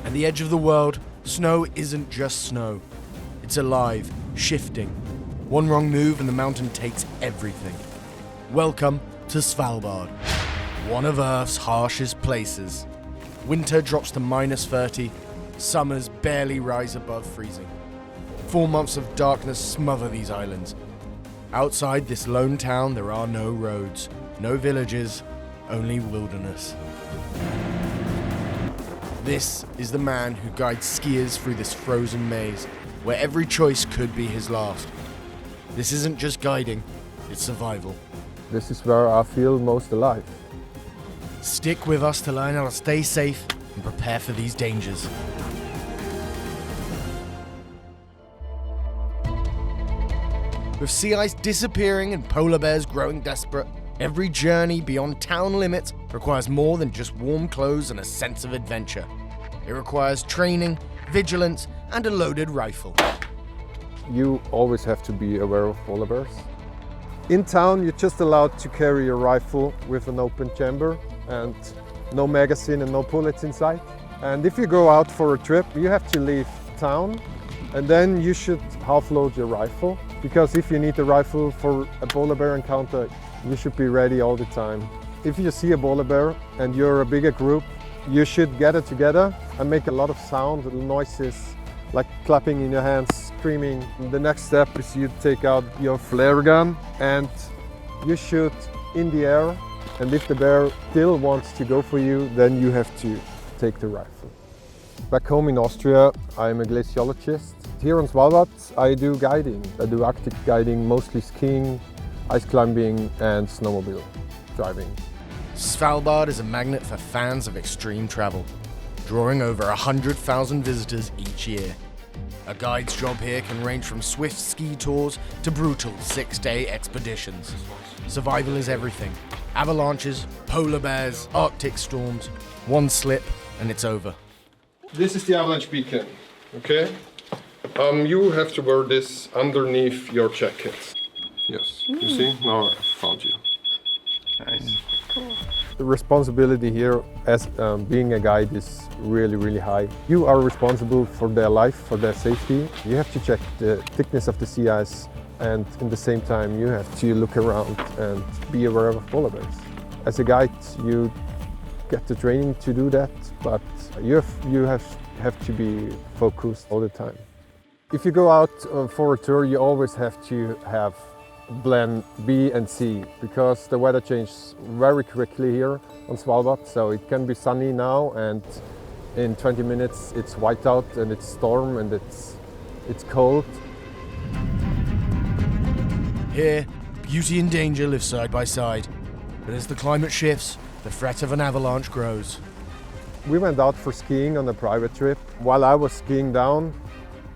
At the edge of the world, snow isn't just snow. It's alive, shifting. One wrong move and the mountain takes everything. Welcome to Svalbard, one of Earth's harshest places. Winter drops to -30, summers barely rise above freezing. 4 months of darkness smother these islands. Outside this lone town, there are no roads, no villages, only wilderness. This is the man who guides skiers through this frozen maze, where every choice could be his last. This isn't just guiding, it's survival. This is where I feel most alive. Stick with us to learn how to stay safe and prepare for these dangers. With sea ice disappearing and polar bears growing desperate, every journey beyond town limits requires more than just warm clothes and a sense of adventure. It requires training, vigilance, and a loaded rifle. You always have to be aware of polar bears. In town, you're just allowed to carry a rifle with an open chamber and no magazine and no bullets inside. And if you go out for a trip, you have to leave town and then you should half-load your rifle, because if you need a rifle for a polar bear encounter, you should be ready all the time. If you see a polar bear and you're a bigger group, you should gather together and make a lot of sound, little noises, like clapping in your hands, screaming. The next step is you take out your flare gun and you shoot in the air. And if the bear still wants to go for you, then you have to take the rifle. Back home in Austria, I'm a glaciologist. Here on Svalbard, I do guiding. I do Arctic guiding, mostly skiing, ice climbing and snowmobile driving. Svalbard is a magnet for fans of extreme travel, drawing over 100,000 visitors each year. A guide's job here can range from swift ski tours to brutal 6-day expeditions. Survival is everything. Avalanches, polar bears, Arctic storms. One slip and it's over. This is the avalanche beacon, okay? You have to wear this underneath your jacket. Yes, you see? Now I found you. Nice. Cool. The responsibility here as being a guide is really, really high. You are responsible for their life, for their safety. You have to check the thickness of the sea ice, and in the same time you have to look around and be aware of polar bears. As a guide, you get the training to do that, but you have to be focused all the time. If you go out for a tour, you always have to have plan B and C, because the weather changes very quickly here on Svalbard. So it can be sunny now and in 20 minutes it's whiteout and it's storm and it's cold. Here, beauty and danger live side by side. But as the climate shifts, the threat of an avalanche grows. We went out for skiing on a private trip. While I was skiing down,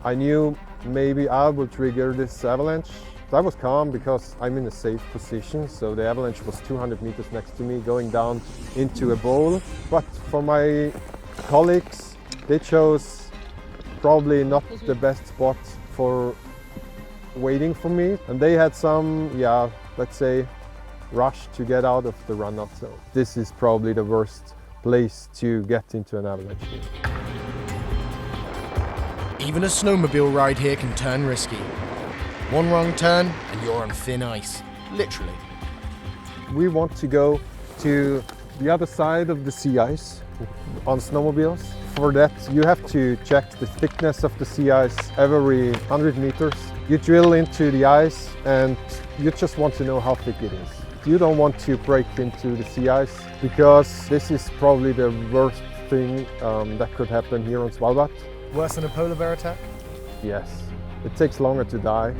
I knew maybe I would trigger this avalanche. I was calm because I'm in a safe position, so the avalanche was 200 meters next to me going down into a bowl. But for my colleagues, they chose probably not the best spot for waiting for me. And they had some, let's say, rush to get out of the runoff zone. This is probably the worst place to get into an avalanche. Even a snowmobile ride here can turn risky. One wrong turn and you're on thin ice, literally. We want to go to the other side of the sea ice on snowmobiles. For that, you have to check the thickness of the sea ice every 100 meters. You drill into the ice and you just want to know how thick it is. You don't want to break into the sea ice, because this is probably the worst thing that could happen here on Svalbard. Worse than a polar bear attack? Yes, it takes longer to die.